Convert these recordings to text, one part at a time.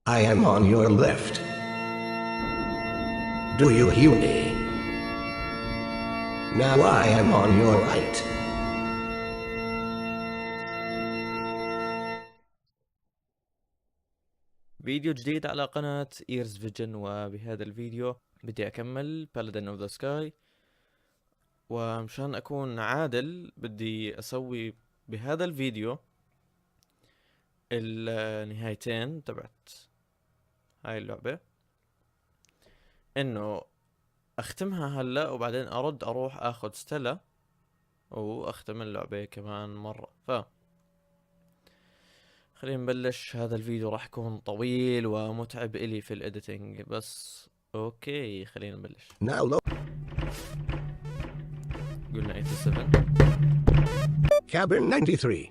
I am on your left. Do you hear me? Now I am on your right. فيديو جديد على قناة إيرز فيجن، وبهذا الفيديو بدي أكمل Paladin of the Sky. ومشان أكون عادل بدي أسوي بهذا الفيديو النهايتين تبعت هاي اللعبة، إنه أختمها هلا وبعدين أروح أخذ ستيلا وأختم اللعبة كمان مرة. خلينا نبلش. هذا الفيديو راح يكون طويل ومتعب إلي في الإديتنج، بس أوكي خلينا نبلش. قلنا 87 Cabin 93.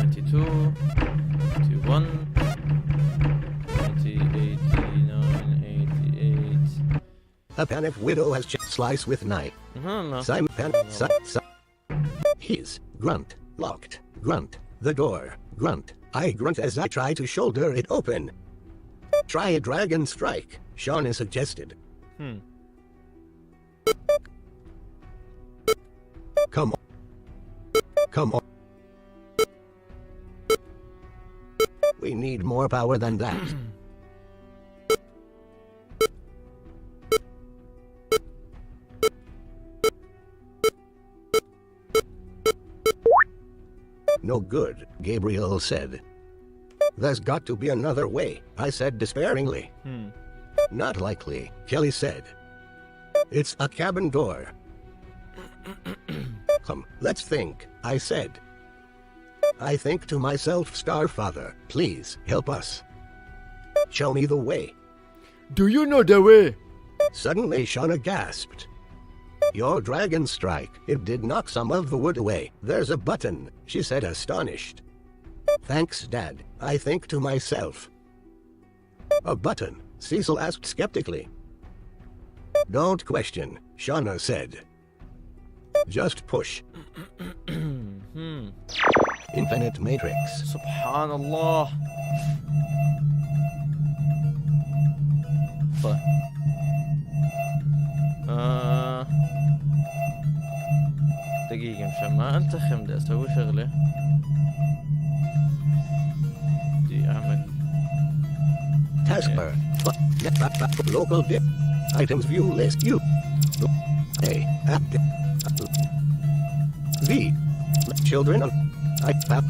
92 91 88. A panic widow has slice with knife. Simon He's grunt, locked, grunt, the door, grunt. I grunt as I try to shoulder it open. Try a dragon strike, Shauna suggested. Come on. Come on. We need more power than that. No good, Gabriel said. There's got to be another way, I said despairingly. Not likely, Kelly said. It's a cabin door. Come, let's think, I said. I think to myself, Starfather, please help us. Show me the way. Do you know the way? Suddenly Shauna gasped. Your dragon strike, it did knock some of the wood away. There's a button, she said astonished. Thanks, Dad, I think to myself. A button, Cecil asked skeptically. Don't question, Shauna said. Just push. Infinite Matrix. سبحان الله. طيب دقيقة مشان ما انتخم بدي اسوي شغلة. بدي اعمل Taskbar. Local dip. Items view list. You. A. V. Children. I have.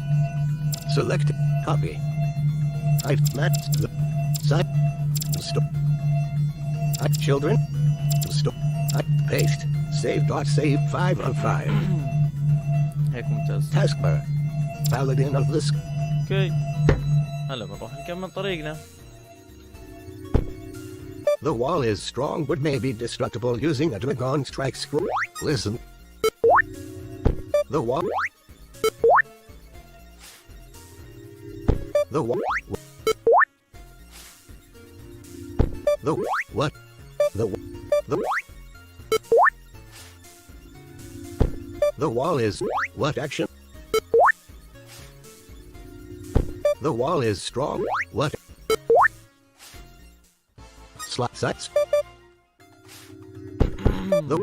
Select. Copy. I match the site. Store. Children. Store. Paste. Save. Save 5 of 5. هيك ممتاز. Taskbar. Paladin of the Sky. اوكي هلا بنروح نكمل طريقنا. The wall is strong but may be destructible using a dragon strike scroll. Listen. The wall. The wall. The what? The wall is what action? The wall is strong. What? Sights. The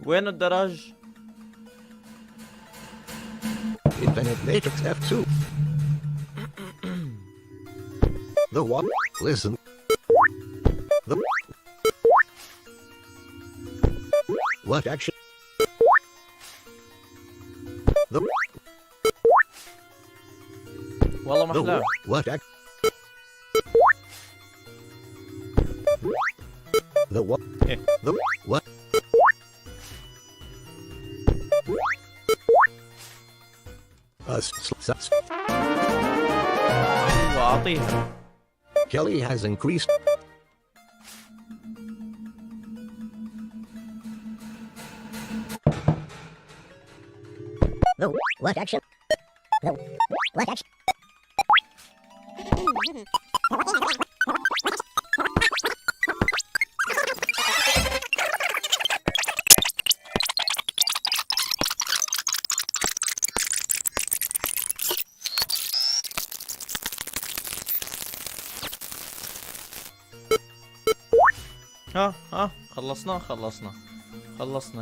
وين الدرج؟ Infinite Matrix F2. The wall. Listen. The what action? The والله محلاه. What act? The what? The what? وأعطيها. Kelly has increased. The what action? The what action? ها خلصنا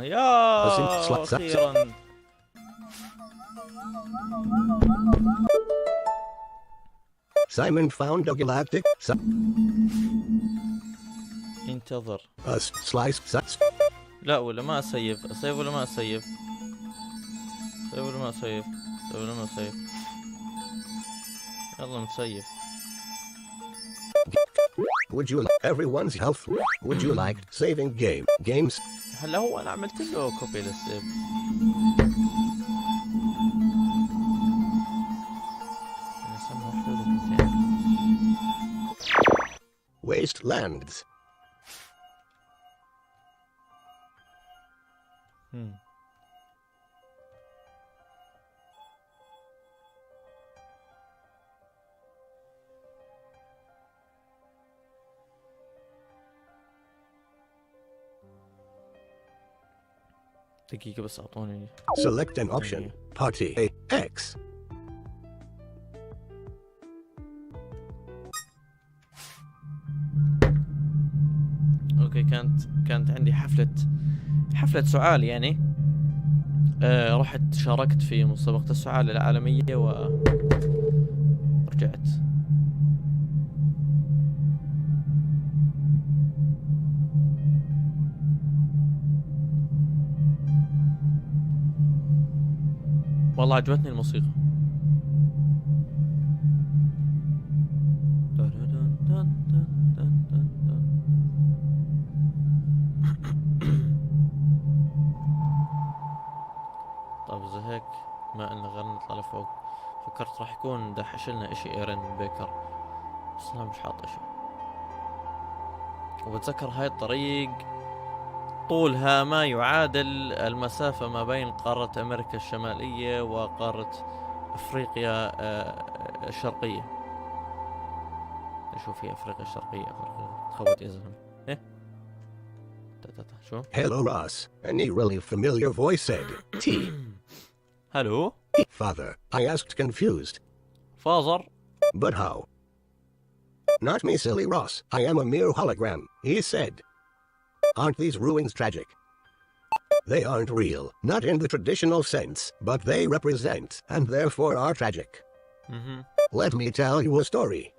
يا أخيرا. Simon found a galactic انتظر. a slice. لا ولا ما أسيف ولا ما أسيف. يلا نسيف. Would you like everyone's health? Would you like saving games? هلا هو أنا عملت له كوبي للسيف. Wastelands. دقيقة بس أعطوني. Select an option. Party X. اوكي كانت عندي حفلة سعال يعني. رحت شاركت في مسابقة السعال العالمية ورجعت. والله عجبتني الموسيقى. طيب زي هيك ما إننا غير نطلع لفوق، فكرت راح يكون دحش لنا اشي ايرن بيكر، بس انا مش حاط اشي. وبتذكر هاي الطريق طولها ما يعادل المسافة ما بين قارة أمريكا الشمالية وقارة أفريقيا الشرقية. شوف هي أفريقيا الشرقية تخبط يا زلمة. إيه؟ شو؟ Hello Ross, and a really familiar voice said, T. Hello? Father, I asked confused. Father? But how? Not me, silly Ross, I am a mere hologram, he said. Aren't these ruins tragic? They aren't real, not in the traditional sense, but they represent, and therefore are tragic. Let me tell you a story.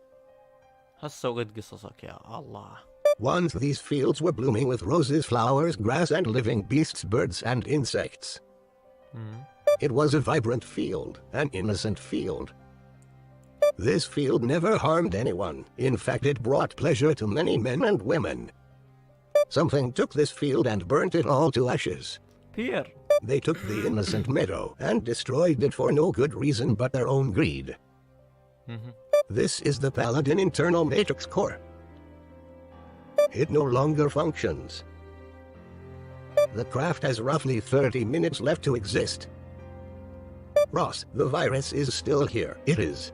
هسه وقت قصصك يا الله. Once these fields were blooming with roses, flowers, grass, and living beasts, birds, and insects. It was a vibrant field, an innocent field. This field never harmed anyone. In fact, it brought pleasure to many men and women. Something took this field and burnt it all to ashes. Here. They took the innocent meadow and destroyed it for no good reason but their own greed. This is the Paladin internal matrix core. It no longer functions. The craft has roughly 30 minutes left to exist. Ross, the virus is still here. It is.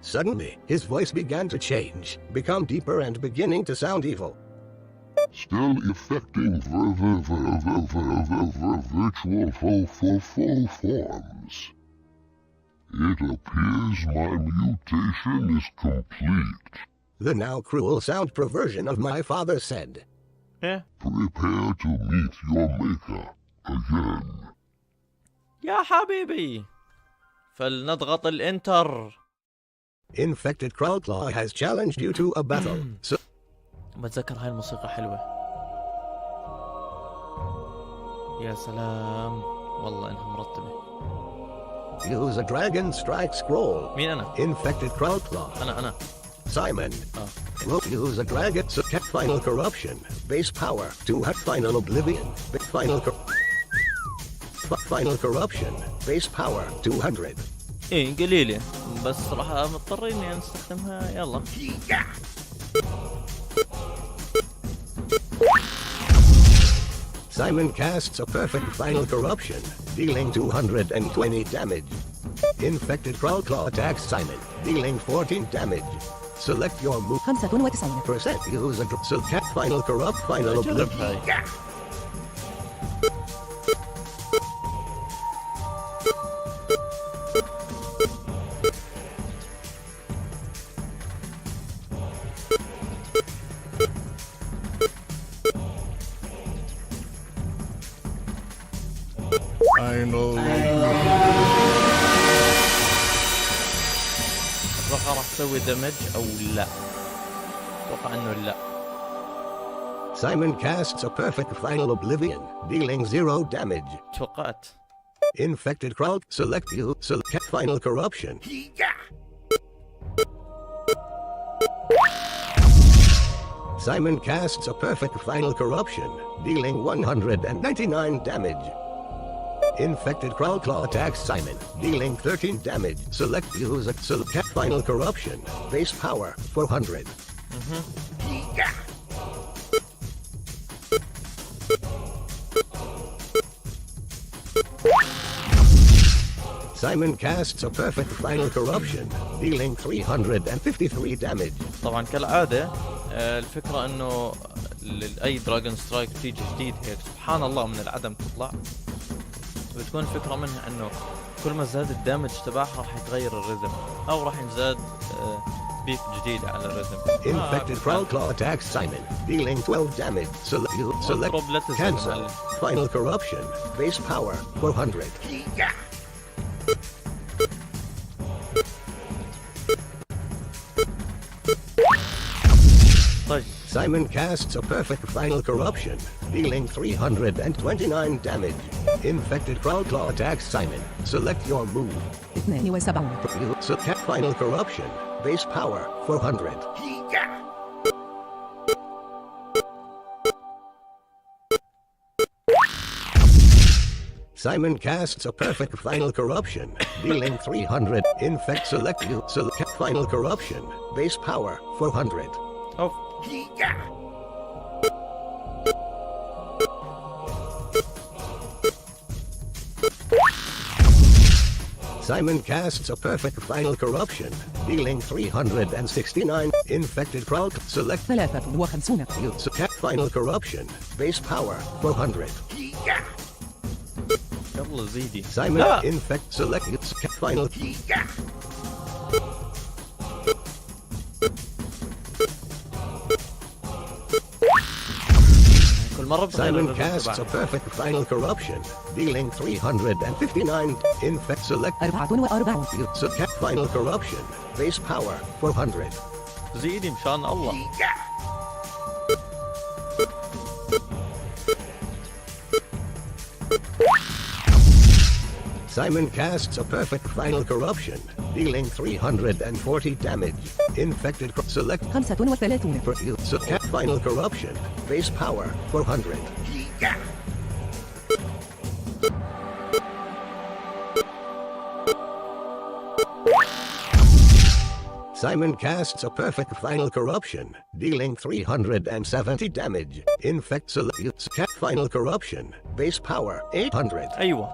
Suddenly, his voice began to change, become deeper and beginning to sound evil. Still affecting virtual forms. It appears my mutation is complete. The now cruel sound perversion of my father said. Prepare to meet your maker again. يا حبيبي فلنضغط الانتر. Infected Crawlclaw has challenged you to a battle. So بتذكر هاي الموسيقى حلوة. يا سلام والله انها مرتبة. Use a dragon strike scroll. مين أنا؟ Infected Crawlclaw. أنا. Simon. Will use a dragon so get final corruption. Base power to have final oblivion. Final corruption. Base power 200. إيه قليلة بس راح مضطر إني نستخدمها. يلا. Simon casts a perfect final corruption, dealing 220 damage. Infected Crawlclaw attacks Simon, dealing 14 damage. Select your move. 95%. Use a so cat final corrupt final oblivion. اتوقع راح تسوي دمج او لا. اتوقع انه لا. Simon casts a perfect final oblivion, dealing 0 damage. توقعت. Infected crowd, select you, select final corruption. Simon casts a perfect final corruption, dealing 199 damage. Infected crowd claw attacks Simon, dealing 13 damage. Select use select final corruption, base power 400. Simon casts a perfect final corruption, dealing 353 damage. طبعا كالعادة الفكرة انه اي دراجون سترايك تيجي جديد هيك سبحان الله من العدم تطلع، بتكون الفكرة منها انه كل ما زاد الدامج تبعها راح يتغير الريزم او راح ينزاد بيف جديد على الريزم. Infected Claw attacks Simon, dealing 12 damage. Select cancel. Final corruption, base power 400. طيب. Simon casts a perfect final corruption, dealing 329 damage. Infected Claw attacks Simon. Select your move. 72. Select final corruption, base power 400. Simon casts a perfect final corruption, dealing 300. Infect select you. Select final corruption, base power 400. Oh. Simon casts a perfect final corruption, dealing 369. Infected crowd. Select 53. you. Select final corruption, base power 400. يلا زيدي. Simon infect select you. Select final. Simon casts a perfect final corruption, dealing 359. Infect select 44. select final corruption, base power 400. زيدي مشان الله. Simon casts a perfect final corruption, dealing 340 damage. Infected select 35. select final corruption, base power 400. Simon casts a perfect final corruption, dealing 370 damage. Infect select final corruption, base power 800. ايوه.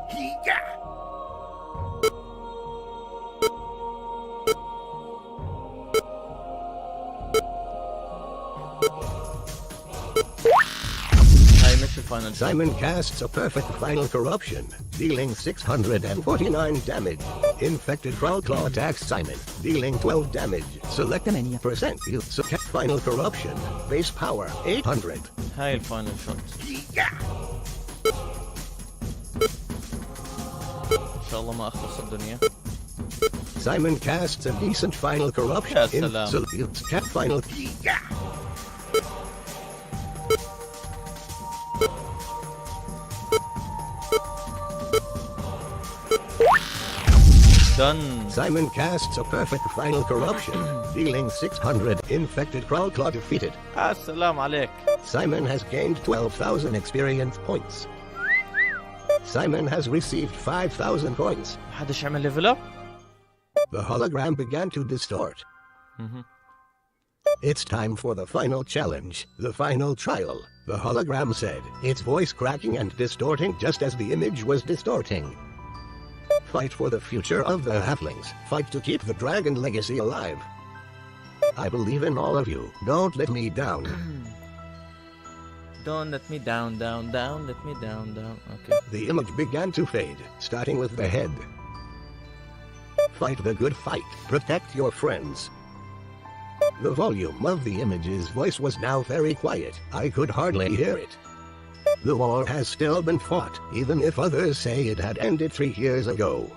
Simon casts a perfect final corruption, dealing 649 damage. Infected claw attacks Simon, dealing 12 damage. Select 8%. You select final corruption, base power 800. هاي الفاينل شوت. ان شاء الله ما اخلص الدنيا. Simon casts a decent final corruption. يا سلام. Select final. Done. Simon casts a perfect final corruption, dealing 600. Infected claw defeated. السلام عليك. Simon has gained 12,000 experience points. Simon has received 5,000 coins. محدش يعمل ليفل اب؟ The hologram began to distort. It's time for the final challenge, the final trial. The hologram said, its voice cracking and distorting just as the image was distorting. Fight for the future of the halflings. Fight to keep the dragon legacy alive. I believe in all of you. Don't let me down. Don't let me down, down, let me down. Okay. The image began to fade, starting with the head. Fight the good fight. Protect your friends. The volume of the image's voice was now very quiet. I could hardly hear it. The war has still been fought, even if others say it had ended 3 years ago.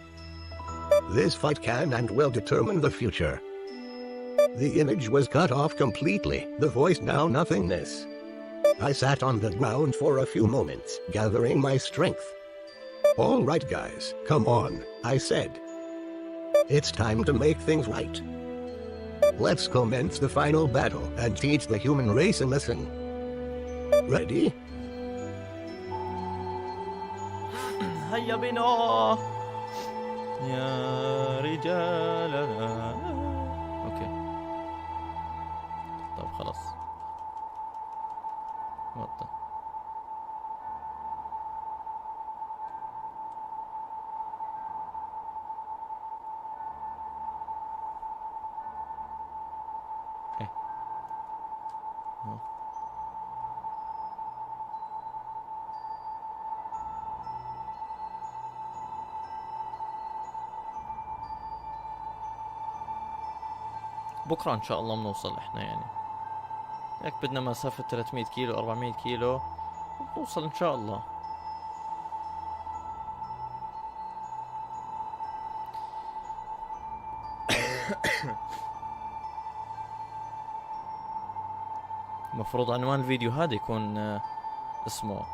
This fight can and will determine the future. The image was cut off completely, the voice now nothingness. I sat on the ground for a few moments, gathering my strength. All right guys, come on, I said. It's time to make things right. Let's commence the final battle and teach the human race a lesson. Ready? هيا بنا يا رجالنا. اوكي طيب خلاص وطن. بكرة إن شاء الله بنوصل إحنا يعني هيك بدنا مسافة 300 كيلو 400 كيلو بنوصل إن شاء الله. المفروض عنوان الفيديو هذا يكون اسمه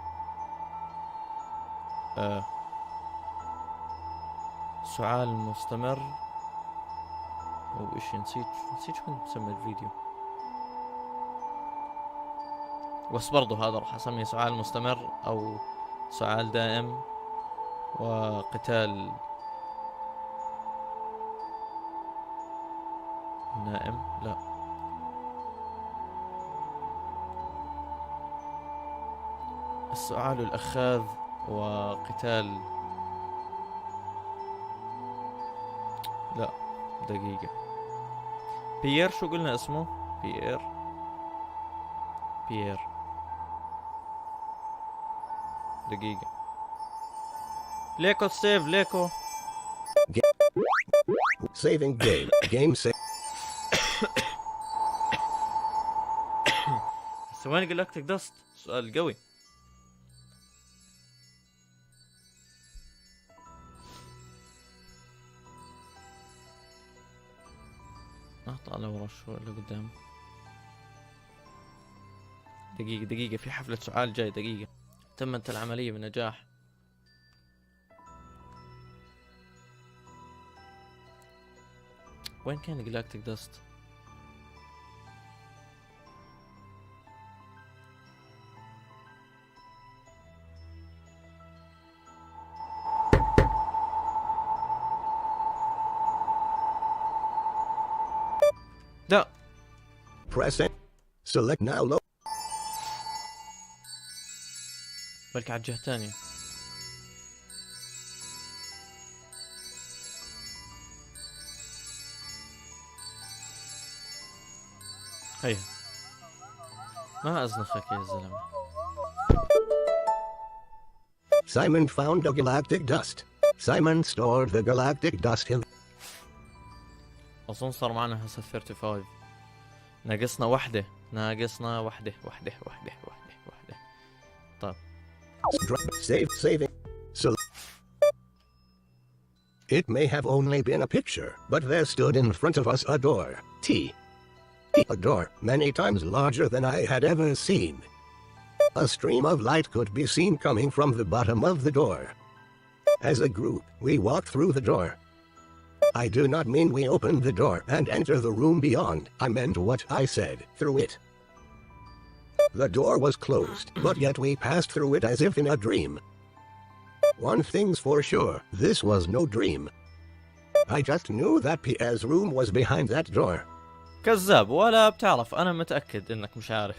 سؤال مستمر او اشي نسيت شو كنت مسمي الفيديو، بس برضو هذا راح اسميه سؤال مستمر او سؤال دائم وقتال نائم. لا السؤال الأخاذ وقتال لا دقيقة بيير شو قلنا اسمه؟ بيير دقيقة ليكو سيف ليكو Saving game save. ثواني جلاكتيك داست سؤال قوي. اطلع لورا شو اللي قدام. دقيقة في حفلة سؤال جاي. دقيقة تمت العملية بنجاح. وين كان جلاكتيك داست؟ لا Press it. Select now. Low. بلكي على الجهة الثانية. هيا ما أزنخك يا زلمة. Simon found the galactic dust. Simon stored the galactic dust in. أظن صار معنا هسه 35. ناقصنا واحدة. طيب Saving. So it may have only been a picture, but there stood in front of us a door. A door many times larger than I had ever seen. A stream of light could be seen coming from the bottom of the door. As a group, we walked through the door. I do not mean we opened the door and enter the room beyond. I meant what I said, through it. The door was closed, but yet we passed through it as if in a dream. One thing's for sure, this was no dream. I just knew that Pierre's room was behind that door. كذاب ولا بتعرف. أنا متأكد إنك مش عارف،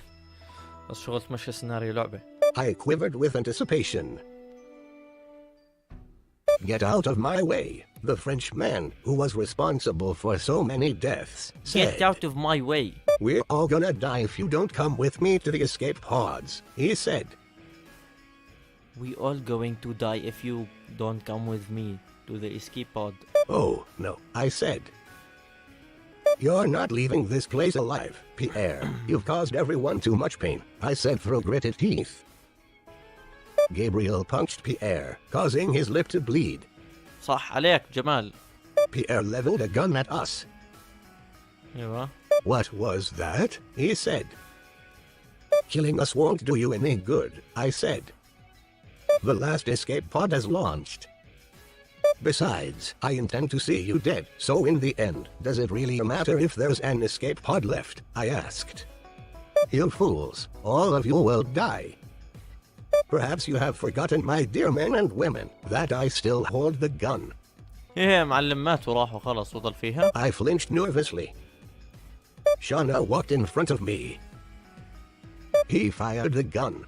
بس شغل تمشي سيناريو لعبة. I quivered with anticipation. Get out of my way. The French man who was responsible for so many deaths said, Get out of my way. We're all gonna die if you don't come with me to the escape pods, he said. We all going to die if you don't come with me to the escape pod. Oh, no, I said. You're not leaving this place alive, Pierre. You've caused everyone too much pain, I said through gritted teeth. Gabriel punched Pierre, causing his lip to bleed. صح عليك جمال. Pierre leveled a gun at us. ايوه. What was that? He said. Killing us won't do you any good, I said. The last escape pod has launched. Besides, I intend to see you dead, so in the end, does it really matter if there's an escape pod left? I asked. You fools, all of you will die. Perhaps you have forgotten, my dear men and women, that I still hold the gun. ايه معلم مات وراح وخلص وضل فيها. I flinched nervously. Shauna walked in front of me. He fired the gun.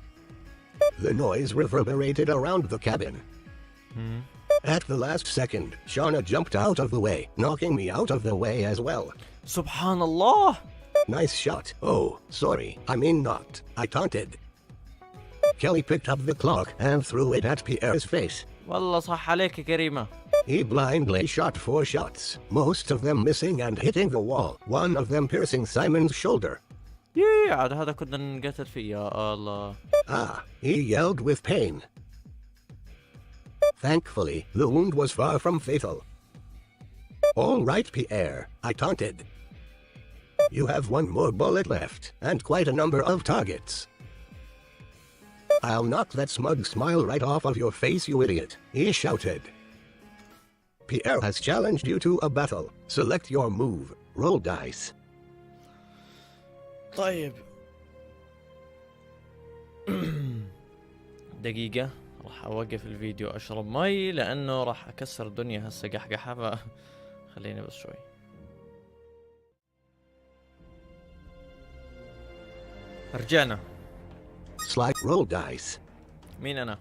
The noise reverberated around the cabin. At the last second, Shauna jumped out of the way, knocking me out of the way as well. سبحان الله. Nice shot. Oh, sorry, I mean not. I taunted. Kelly picked up the clock and threw it at Pierre's face. والله صح عليك يا كريمة. He blindly shot 4 shots, most of them missing and hitting the wall, one of them piercing Simon's shoulder. يي عاد هذا كنا نقتل فيه يا الله. Ah, he yelled with pain. Thankfully, the wound was far from fatal. All right, Pierre, I taunted. You have 1 more bullet left, and quite a number of targets. I'll knock that smug smile right off of your face, you idiot, he shouted. Pierre has challenged you to a battle. Select your move. Roll dice. طيب. دقيقة راح أوقف الفيديو أشرب مي لأنه راح أكسر الدنيا هسه قحقحة خليني بس شوي. رجعنا. Slide roll dice. مين أنا؟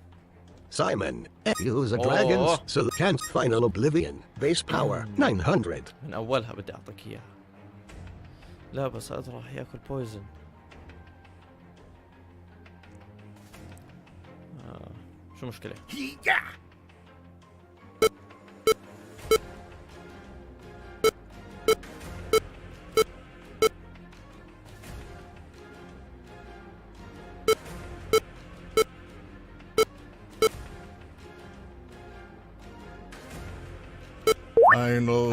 Simon, use a dragon's can't final oblivion. Base power 900. من أولها بدي أعطيك إياها. لا بس هذا راح ياكل بويزن. شو مشكلة؟ I know.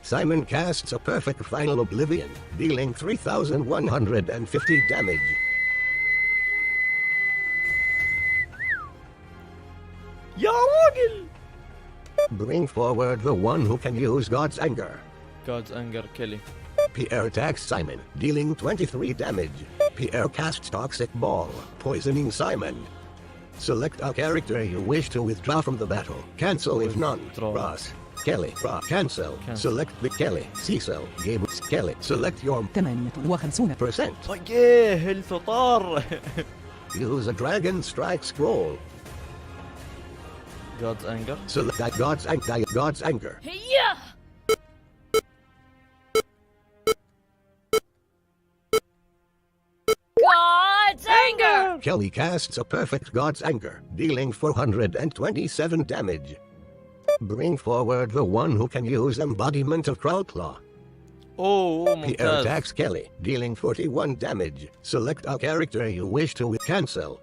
Simon casts a perfect final oblivion, dealing 3,150 damage. يا راجل! Bring forward the one who can use God's anger. God's anger Kelly. Pierre attacks Simon, dealing 23 damage. Pierre casts Toxic Ball, poisoning Simon. Select a character you wish to withdraw from the battle. Cancel if none. Ross. Kelly. Cancel. Select the Kelly. Cecil. Gabriel. Kelly. Select your 58%. طيب الفطار. Use a Dragon Strike scroll. God's anger. Select that God's anger. Yeah. God's anger. Kelly casts a perfect God's anger, dealing 427 damage. Bring forward the one who can use embodiment of Crawlclaw. أوه Pierre ممتاز. attacks Kelly, dealing 41 damage. Select a character you wish to cancel.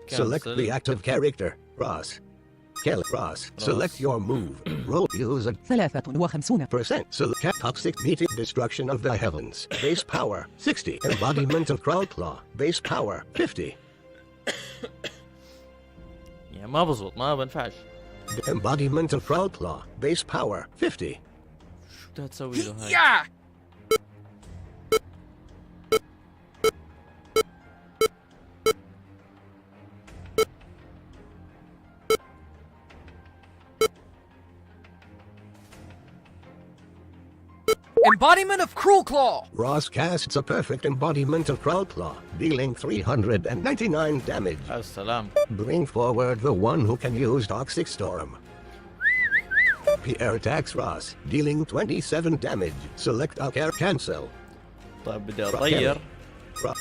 Select the active character. Ross. Kelly. Ross. Select your move. Roll. Use a 53%. Select toxic meteor destruction of the heavens. Base power 60. Embodiment of Crawlclaw. Base power 50. يا ما بزبط ما بنفعش. Embodiment of Crawlclaw. Base power 50. شو بدها تسوي له هاي؟ Embodiment of Cruel Claw! Ross casts a perfect embodiment of Crawlclaw, dealing 399 damage. السلام. Bring forward the one who can use Toxic Storm. Pierre attacks Ross, dealing 27 damage. Select a cancel. طيب بدي أطير.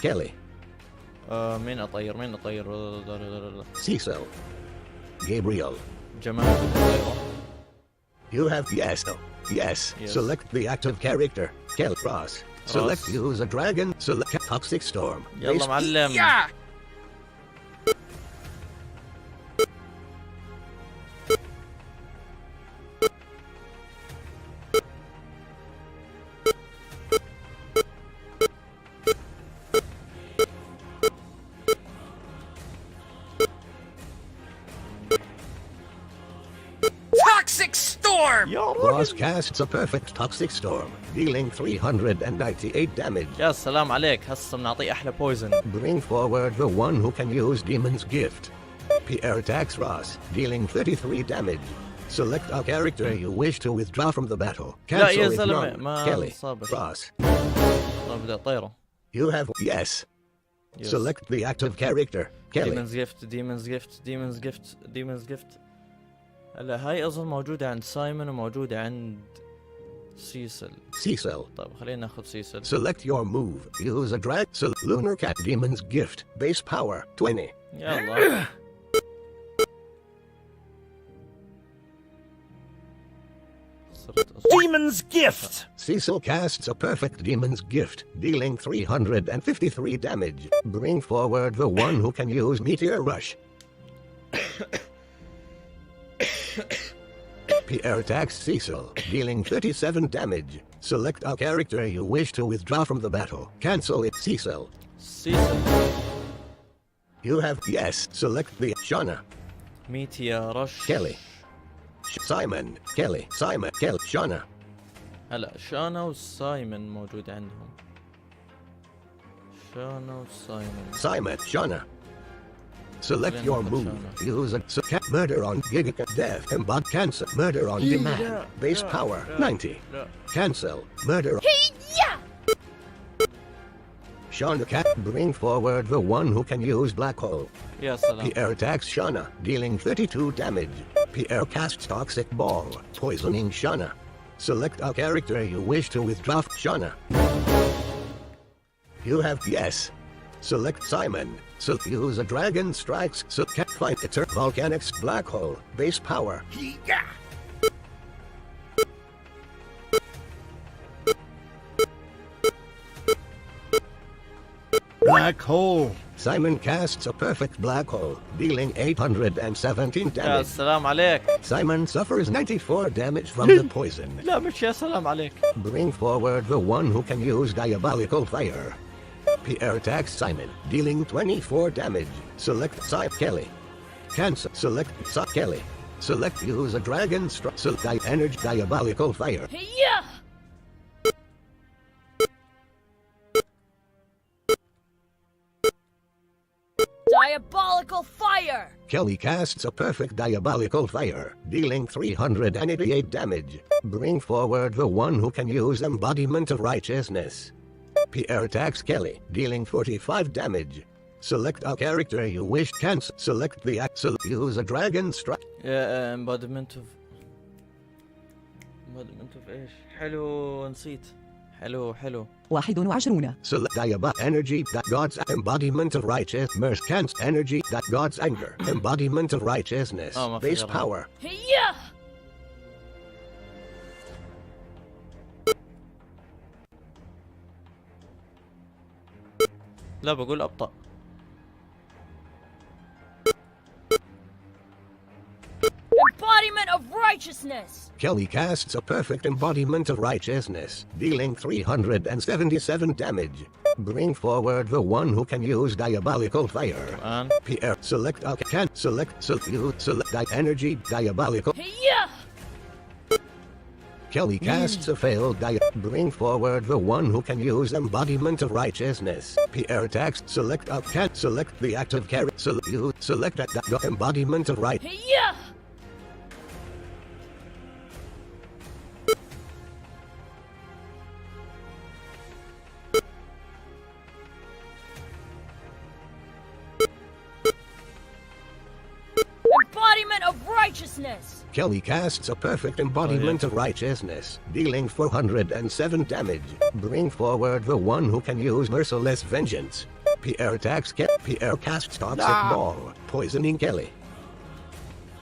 Kelly. مين أطير؟ Cecil. Gabriel. جمال. You have yes. Oh, yes. Select the active character. Kel Ross. Select use a dragon. Select toxic storm. يلا معلم. Yeah. Toxic storm. Ross casts a perfect toxic storm, dealing 398 damage. يا سلام عليك، هسه بنعطيه احلى بويزن. Bring forward the one who can use Demon's Gift. Pierre attacks Ross, dealing 33 damage. Select a character you wish to withdraw from the battle. لا يا Cancel if زلمة none. ما Kelly, صابر. Ross. والله بدي اطيره. You have yes. Select the active character. Kelly. Demon's Gift, Demon's Gift, Demon's Gift, Demon's Gift. هلا هاي اظن موجودة عند سايمون وموجودة عند سيسل. Cecil. طيب خلينا ناخذ سيسل. Select your move. Use a drag. Lunar Cat Demon's Gift. Base power 20. يلا. Demon's Gift! Cecil casts a perfect Demon's Gift, dealing 353 damage. Bring forward the one who can use Meteor Rush. Pierre attacks Cecil, dealing 37 damage. Select a character you wish to withdraw from the battle. Cancel it, Cecil. سيسل. You have yes. Select the Shauna. ميتيا رش. Kelly. Simon. Kelly. Simon. Kelly. Shauna. هلا شانا وسايمون موجود عندهم. شانا وسايمون. Simon. Shauna. Select your move. Use a murder on Giga Death. Embod cancel. Murder on demand. Base power 90. Cancel. Murder on Shauna Cat. Bring forward the one who can use Black Hole. يا سلام. Pierre attacks Shauna, dealing 32 damage. Pierre casts Toxic Ball, poisoning Shauna. Select a character you wish to withdraw. Shauna. You have yes. Select Simon. Use a Dragon Strikes. Fight Eter Volcanics Black Hole. Base power. Black hole. Simon casts a perfect black hole, dealing 817 يا damage. سلام عليك. Simon suffers 94 damage from the poison. لا مش يا سلام عليك. Bring forward the one who can use Diabolical Fire. Pierre attacks Simon, dealing 24 damage. Select Kelly. Cancel. Select Kelly. Select use a Dragon Strike. Select Energy Diabolical Fire. Yeah! Diabolical fire! Kelly casts a perfect Diabolical Fire, dealing 388 damage. Bring forward the one who can use Embodiment of Righteousness. Pierre attacks Kelly, dealing 45 damage. Select a character you wish. Cancel. Select the axle. Use a Dragon Strike. يا embodiment of ايش؟ حلو نسيت. حلو. 21. Select Energy. God's Embodiment of Righteousness. Cancel Energy. God's Anger. Embodiment of Righteousness. ما في Base غيرها. power. Yeah! لا بقول أبطأ. Embodiment of righteousness! Kelly casts a perfect Embodiment of Righteousness, dealing 377 damage. Bring forward the one who can use Diabolical Fire. الآن. Pierre, select a can select Energy Diabolical. Yeah! Kelly casts a failed Bring forward the one who can use Embodiment of Righteousness. Pierre attacks. Select a can select the active character. Select that Embodiment of Right. Yeah! Embodiment of righteousness! Kelly casts a perfect Embodiment of Righteousness, dealing 407 damage. Bring forward the one who can use Merciless Vengeance. Pierre attacks Pierre casts Toxic Ball, poisoning Kelly.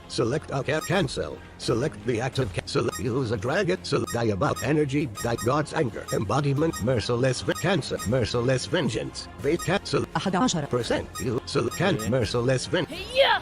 Select OK, cancel. Select the active, select use a dragon, select diabolic energy, God's anger, embodiment, merciless, cancel, merciless vengeance, base cancel, 11%. you select merciless vengeance. Yeah!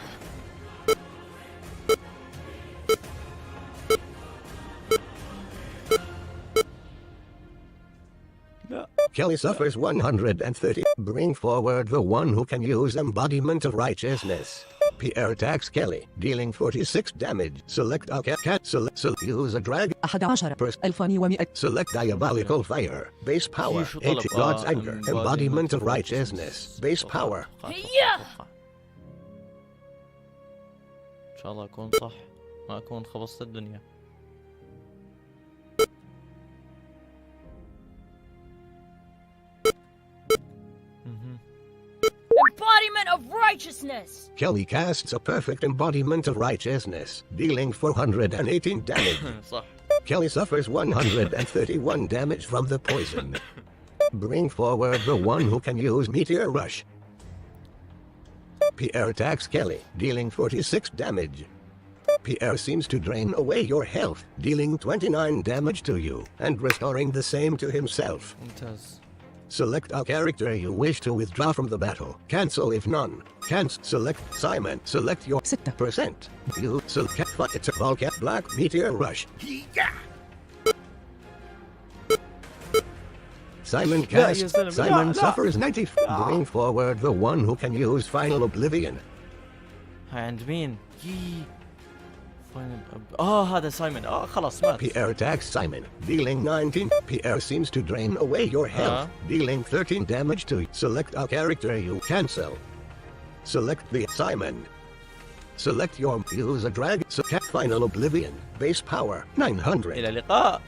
Kelly suffers 130. Bring forward the one who can use embodiment of righteousness. Pierre attacks Kelly, dealing 46 damage. Select a cat. Select use a dragon. 11,100. Select diabolical fire. Base power. 80 God's anger. Embodiment of righteousness. Base power. Yeah! ان شاء الله اكون صح، ما اكون خبصت الدنيا. Embodiment of righteousness! Kelly casts a perfect embodiment of righteousness, dealing 418 damage. صح. Kelly suffers 131 damage from the poison. Bring forward the one who can use Meteor Rush. Pierre attacks Kelly, dealing 46 damage. Pierre seems to drain away your health, dealing 29 damage to you, and restoring the same to himself. ممتاز. Select a character you wish to withdraw from the battle. Cancel if none. Select Simon. Select your 6%. You select Volcat Black Meteor Rush. Simon casts. Simon suffers 90. Bring forward the one who can use Final Oblivion. هاي عند مين؟ هذا سايمون. خلاص مات. Pierre attacks Simon, dealing 19. Pierre seems to drain away your health, dealing 13 damage to you. Select a character you cancel. Select the Simon. Select your use a dragon. Select Final Oblivion. Base power 900. إلى اللقاء.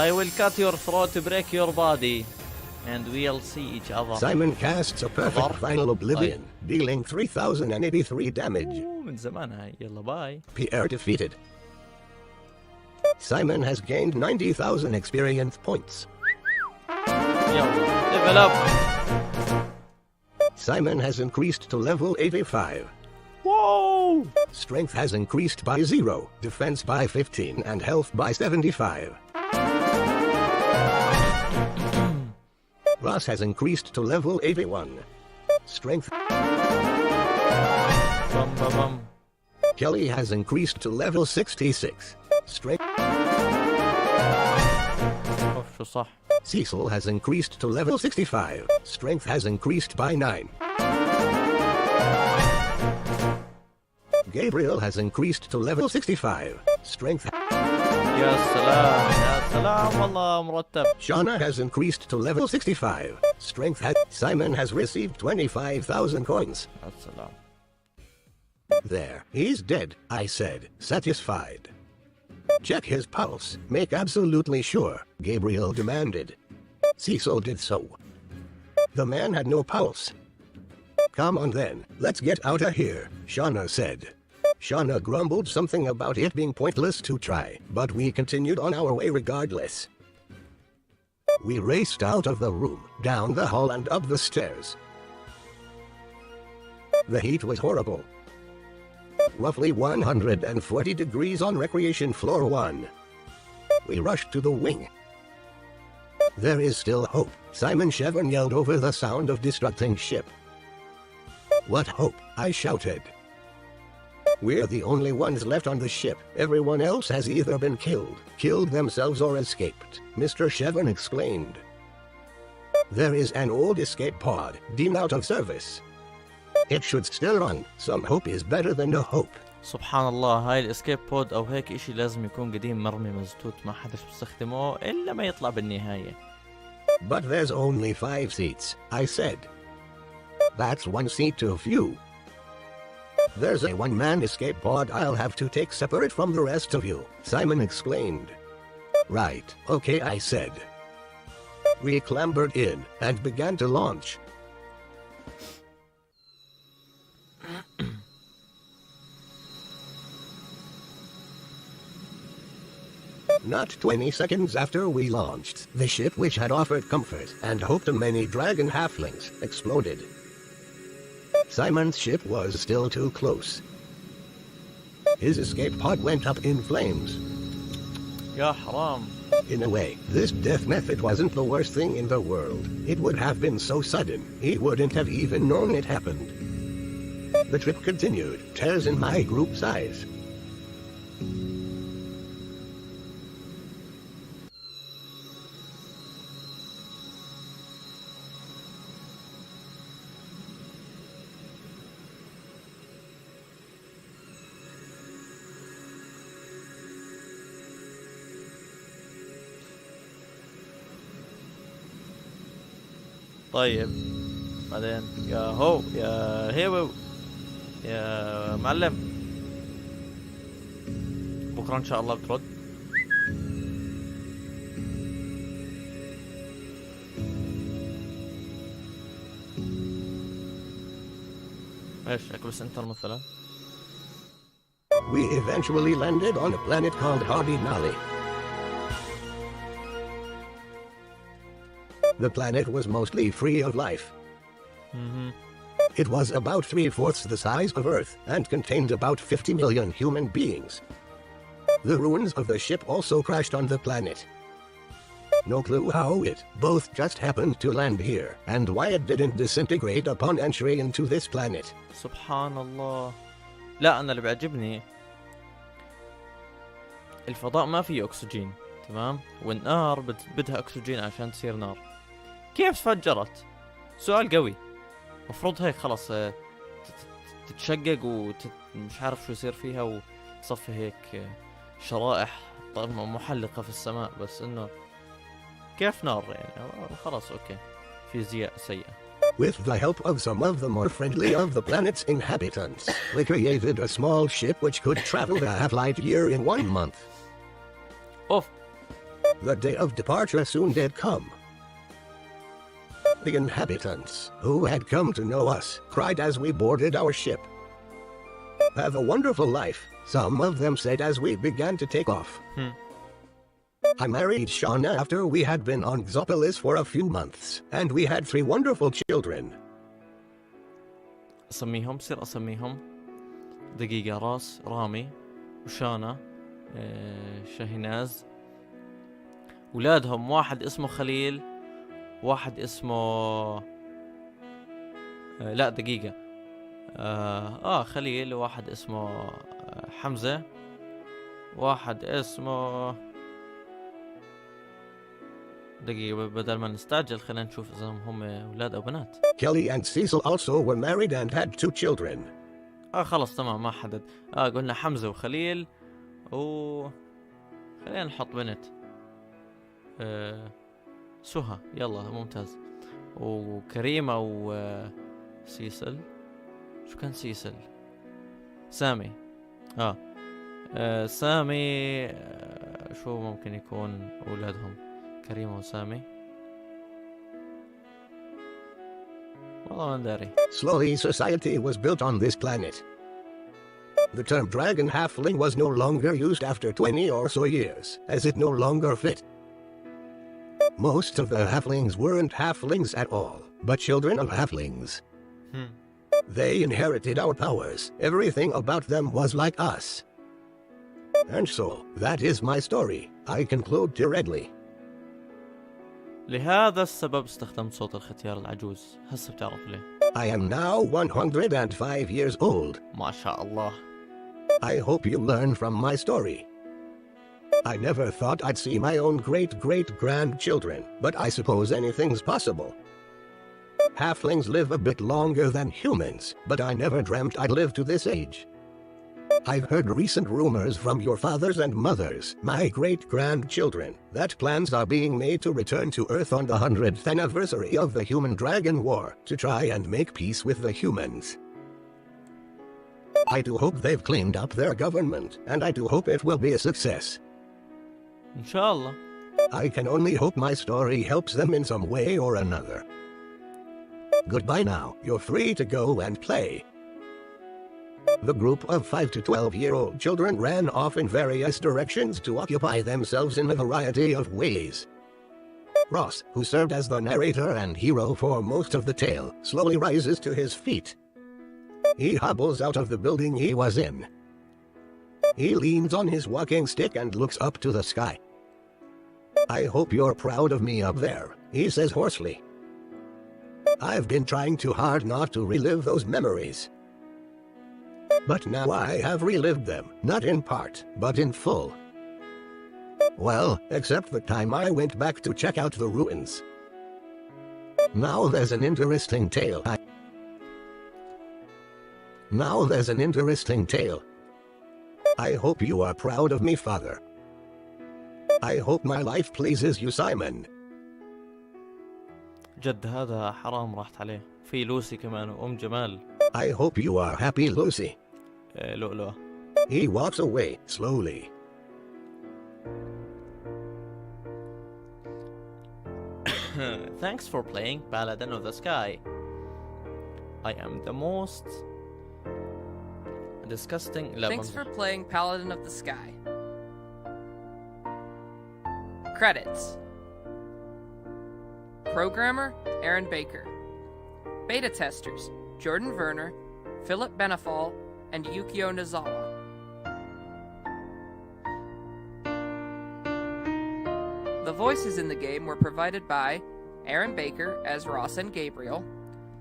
I will cut your throat to break your body, and we'll see each other. Simon casts a perfect Final Oblivion, dealing 3,083 damage. من زمان هاي. يلا باي. Pierre defeated. Simon has gained 90,000 experience points. يلا level up. Simon has increased to level 85. Whoa! Strength has increased by 0, defense by 15, and health by 75. Ross has increased to level 81. Strength. Kelly has increased to level 66. Strength. شو صح. Cecil has increased to level 65. Strength has increased by 9. Gabriel has increased to level 65. Strength. يا سلام يا سلام والله مرتب. Shauna has increased to level 65. Strength has. Simon has received 25,000 coins. يا سلام. There, he's dead, I said, satisfied. Check his pulse, make absolutely sure, Gabriel demanded. Cecil did so. The man had no pulse. Come on then, let's get out of here, Shauna said. Shauna grumbled something about it being pointless to try, but we continued on our way regardless. We raced out of the room, down the hall and up the stairs. The heat was horrible. Roughly 140 degrees on Recreation Floor 1. We rushed to the wing. There is still hope, Simon Chevron yelled over the sound of destructing ship. What hope? I shouted. We're the only ones left on the ship. Everyone else has either been killed themselves or escaped, Mr. Chevron explained. There is an old escape pod, deemed out of service. It should still run. Some hope is better than no hope. سبحان الله. هاي الاسكيب بود او هيك اشي لازم يكون قديم مرمي مزتوت ما حدش بيستخدمه الا ما يطلع بالنهاية. But there's only 5 seats, I said. That's 1 seat too few. There's a 1-man escape pod I'll have to take separate from the rest of you, Simon explained. Right, okay, I said. We clambered in and began to launch. Not 20 seconds after we launched, the ship, which had offered comfort and hope to many dragon halflings, exploded. Simon's ship was still too close. His escape pod went up in flames. يا حرام. In a way, this death method wasn't the worst thing in the world. It would have been so sudden, he wouldn't have even known it happened. The trip continued, tears in my group size. طيب بعدين يا هو يا هيو يا معلم، بكره ان شاء الله بترد. ايش اكبس انتر مثلا؟ We eventually landed on a planet called Nali. The planet was mostly free of life. It was about 3/4 the size of Earth and contained about 50 million human beings. The ruins of the ship also crashed on the planet. No clue how it both just happened to land here and why it didn't disintegrate upon entry into this planet. سبحان الله. لا أنا اللي بيعجبني الفضاء ما فيه أكسجين، تمام؟ والنار بدها أكسجين عشان تصير نار. كيف تفجرت؟ سؤال قوي. مفروض هيك خلص تتشقق ومش عارف شو يصير فيها وتصفي هيك شرائح محلقة في السماء، بس إنه كيف نار يعني؟ خلاص أوكي، فيزياء سيئة. With the help of some of the more friendly of the planet's inhabitants, we created a small ship which could travel a half-light year in 1 month. أوف. The day of departure soon did come. The inhabitants, who had come to know us, cried as we boarded our ship. Have a wonderful life, some of them said as we began to take off. I married Shauna after we had been on Xopolis for a few months, and we had 3 wonderful children. أسميهم صير أسميهم دقيقة. راس رامي وشانا شاهيناز. ولادهم واحد اسمه خليل، واحد اسمه لا دقيقة خليل، واحد اسمه حمزة، واحد اسمه دقيقة بدل ما نستعجل خلينا نشوف إذا هم أولاد أو بنات. Kelly and Cecil also were married and had 2 children. خلص تمام ما حدد. قلنا حمزة وخليل خلينا نحط بنت سهى. يلا ممتاز. وكريمة وسيسل. شو كان سيسل؟ سامي. سامي شو ممكن يكون أولادهم؟ كريمة وسامي. والله ما نداري. Slowly society was built on this planet. The term dragon halfling was no longer used after 20 or so years, as it no longer fit. Most of the halflings weren't halflings at all, but children of halflings. They inherited our powers. Everything about them was like us. And so, that is my story. I conclude directly. لهذا السبب استخدمت صوت الختيار العجوز. هسه بتعرف ليه. I am now 105 years old. ما شاء الله. I hope you learn from my story. I never thought I'd see my own great-great-grandchildren, but I suppose anything's possible. Halflings live a bit longer than humans, but I never dreamt I'd live to this age. I've heard recent rumors from your fathers and mothers, my great-grandchildren, that plans are being made to return to Earth on the 100th anniversary of the Human-Dragon War, to try and make peace with the humans. I do hope they've cleaned up their government, and I do hope it will be a success. إن شاء الله. I can only hope my story helps them in some way or another. Goodbye now, you're free to go and play. The group of 5 to 12-year-old children ran off in various directions to occupy themselves in a variety of ways. Ross, who served as the narrator and hero for most of the tale, slowly rises to his feet. He hobbles out of the building he was in. He leans on his walking stick and looks up to the sky. I hope you're proud of me up there, he says hoarsely. I've been trying too hard not to relive those memories. But now I have relived them, not in part, but in full. Well, except the time I went back to check out the ruins. Now there's an interesting tale. I hope you are proud of me, Father. I hope my life pleases you, Simon. جد هذا حرام راحت عليه. في لوسي كمان وأم جمال. I hope you are happy, Lucy. لؤلؤة. He walks away slowly. Thanks for playing Paladin of the Sky. I am the most disgusting. Thanks for playing Paladin of the Sky. Credits. Programmer, Aaron Baker. Beta testers, Jordan Verner, Philip Benefall, and Yukio Nozawa. The voices in the game were provided by Aaron Baker as Ross and Gabriel,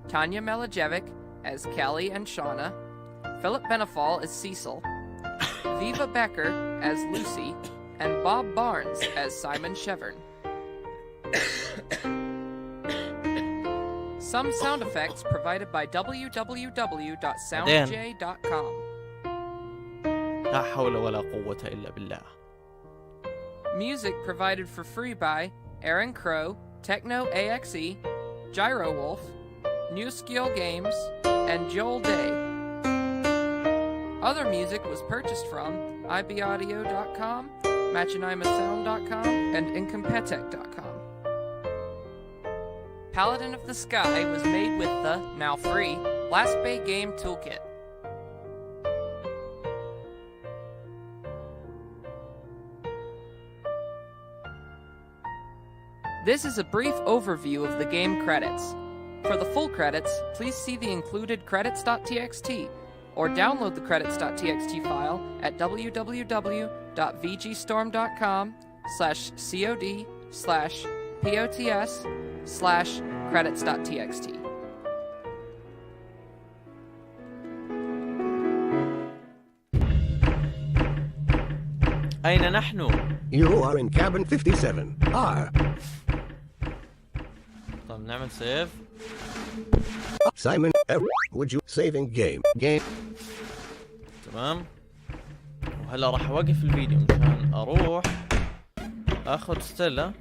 Tanya Melajevic as Callie and Shauna, Philip Benefall as Cecil, Viva Becker as Lucy, and Bob Barnes as Simon Shevern. Some sound effects provided by www.soundj.com. لا حول ولا قوة إلا بالله. Music provided for free by Aaron Crow, Techno AXE, Gyro Wolf, New Skill Games, and Joel Day. Other music was purchased from ibaudio.com, machinimasound.com, and incompetech.com. Paladin of the Sky was made with the, now free, Last Bay Game Toolkit. This is a brief overview of the game credits. For the full credits, please see the included credits.txt or download the credits.txt file at www.vgstorm.com/cod/pots/credits.txt. أين نحن؟ You are in cabin 57. R. طب نعمل سيف. Simon, would you saving game? تمام. وهلا راح اوقف الفيديو مشان اروح اخذ ستيلا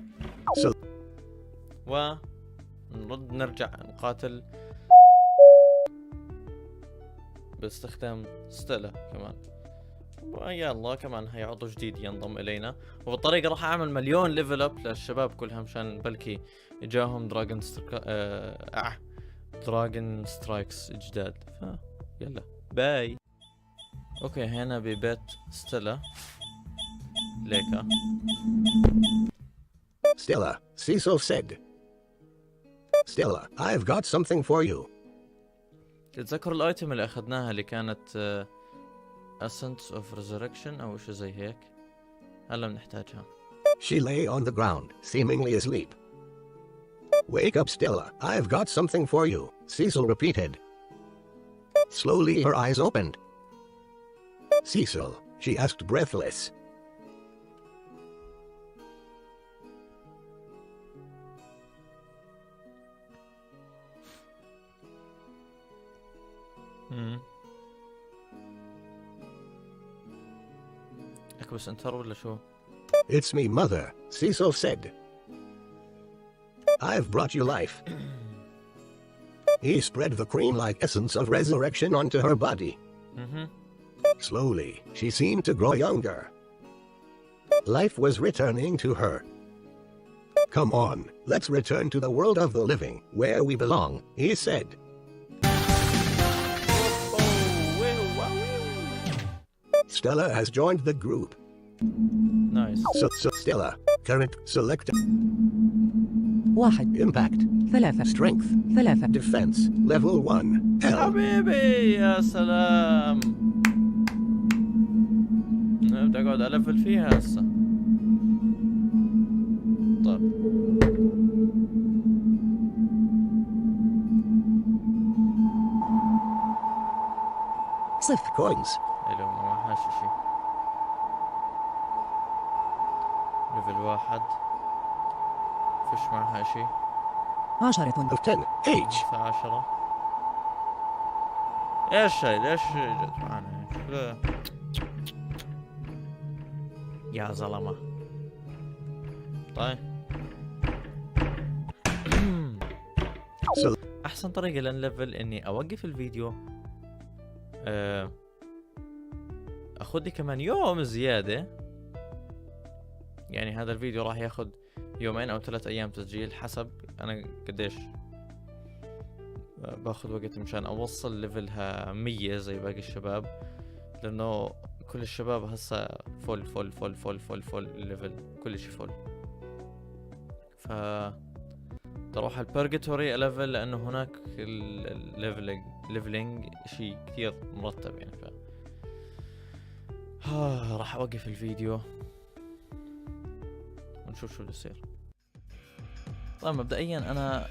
ونرد نرجع نقاتل باستخدام ستيلا كمان. ويا الله كمان هي عضو جديد ينضم الينا، وبالطريقه راح اعمل مليون ليفل اب للشباب كلها مشان بلكي جاهم دراجون سترايكس جداد. يلا باي. اوكي هنا ببيت ستيلا ليكا. Stella, Cecil said. Stella, I've got something for you. تتذكر الايتم اللي اخذناها اللي كانت Essence of Resurrection او شيء زي هيك؟ هلا بنحتاجها. She lay on the ground, seemingly asleep. Wake up, Stella. I've got something for you, Cecil repeated. Slowly her eyes opened. Cecil, she asked breathless. بس انتر ولا شو؟ It's me, Mother, Cecil said. I've brought you life. He spread the cream-like essence of resurrection onto her body. Slowly, she seemed to grow younger. Life was returning to her. Come on, let's return to the world of the living, where we belong, he said. Stella has joined the group. نايس. So Stella, current, select, 1 impact, 3 strength, 3 defense, level 1, L. حبيبي يا سلام. نبدأ أقعد ألفل فيها هسه. طيب. صفر Coins, حلو ما معهاش شي. ليفل 1 فيش معها شي. 10 of 10, H. 10. ايش هاي ليش جت معنا هيك؟ يا ظلمة. طيب. احسن طريقة لنلفل اني اوقف الفيديو، اخذ لي كمان يوم زيادة. يعني هذا الفيديو راح ياخذ 2 أو 3 أيام تسجيل حسب انا قديش باخذ وقت مشان اوصل ليفلها 100 زي باقي الشباب، لانه كل الشباب هسه فل فل فل فل فل فل الليفل، كل شيء فل. ف تروح البرجيتوري ليفل لانه هناك الليفلينج شيء كثير مرتب يعني. ف راح اوقف الفيديو ونشوف شو بصير. طيب مبدئيا انا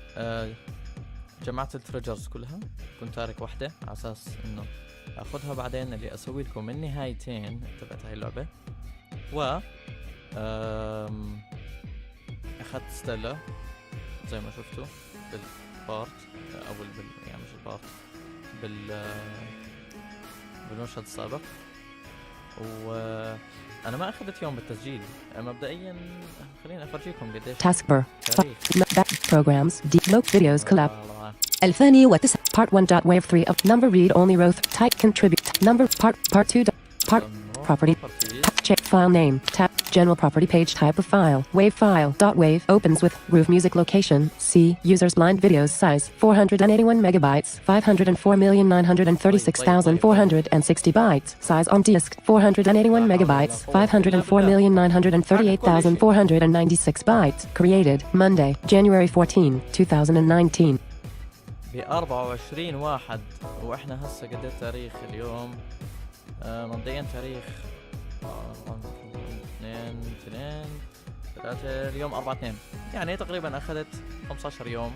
جمعت التريجرز كلها، كنت تارك واحدة على اساس انه اخذها بعدين اللي اسوي لكم النهايتين تبعت هاي اللعبة. و اخذت ستيلا زي ما شفتوا بالبارت او يعني مش البارت بالمشهد السابق. وانا ما اخذت يوم بالتسجيل. مبدئيا خليني افرجيكم قديش Taskbar تاريخ. Programs Loc Videos Collab 2009 Part 1.wave 3 of Number Read Only Row Type Contribute Number Part 2 Part Property Check File Name Tab General Property Page Type of File Wave File .wave opens with Roof Music Location C Users Blind Videos Size 481 megabytes 504,936,460 bytes Size on disk 481 megabytes 504,938,496 bytes Created Monday January 14 2019 ب 24/1 واحنا هسه قد تاريخ اليوم. مبدئيا تاريخ 2 3 اليوم 4/2 يعني تقريبا اخذت 15 يوم،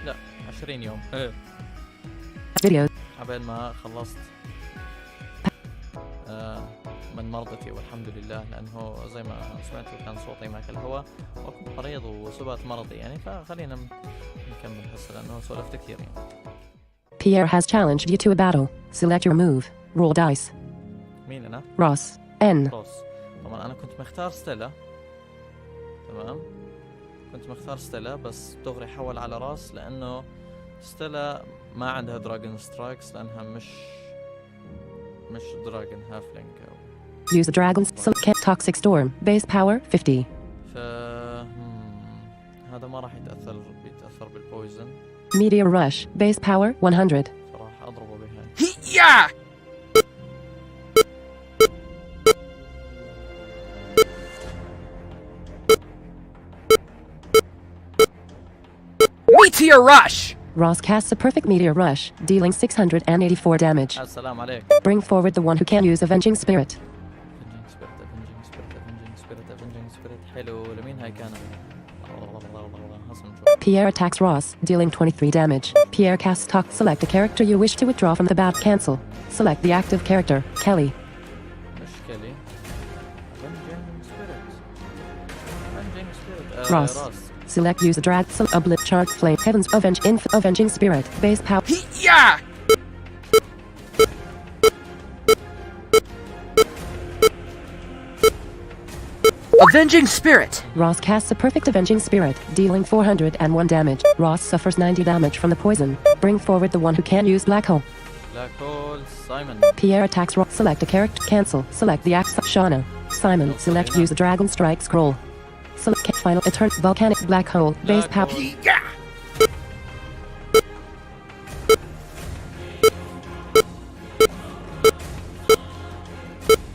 لا 20 يوم Videos قبل ما خلصت من مرضتي، والحمد لله لانه زي ما سمعتوا كان صوتي ماكل الهواء وكنت مريض وسبات مرضي يعني. فخلينا نكمل هسه لانه سولفت كثير يعني. Pierre has challenged you to a battle. Select your move. Roll dice. مين انا؟ Ross N روس. طبعا انا كنت مختار ستيلا، تمام، كنت مختار ستيلا بس دغري حول على راس لانه ستيلا ما عندها دراجون سترايكس لانها مش دراجون هافلينج او Use the dragon's Toxic Storm. Base power 50. ف هذا ما راح بيتأثر بالبويزن. Meteor Rush. Base power 100. فراح اضربه بهاي. Yeah! Meteor Rush! Ross casts a perfect Meteor Rush, dealing 684 damage. السلام عليك. Bring forward the one who can use Avenging Spirit. Avenging Spirit. حلو. لمين هاي كانت؟ Pierre attacks Ross, dealing 23 damage. Pierre casts Talk. Select a character you wish to withdraw from the battle. Cancel. Select the active character, Kelly. مش كيلي. Avenging Spirit. Ross. Select use a drag. Oblit Chart Flame. Heavens Avenging Spirit. Base power. Yeah! Avenging Spirit! Ross casts a perfect Avenging Spirit, dealing 401 damage. Ross suffers 90 damage from the poison. Bring forward the one who can use Black Hole. Black Hole Simon. Pierre attacks Ross. Select a character. Cancel. Select the axe. Shauna. Simon. Select use the Dragon Strike scroll. Select final eternal volcanic black hole. Base power.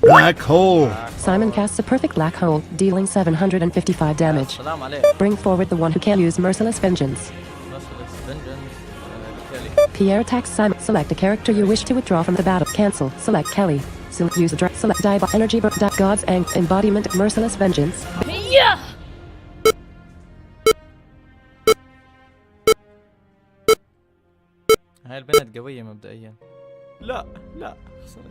Black hole. Simon casts a perfect black hole, dealing 755 damage. السلام عليك. Bring forward the one who can use Merciless Vengeance. Merciless Vengeance. Kelly. Pierre attacks Simon. Select a character you wish to withdraw from the battle. Cancel. Select Kelly. Use the select die energy God's embodiment of Merciless Vengeance. Yeah! هاي البنت قوية مبدئيا. لا خسرت.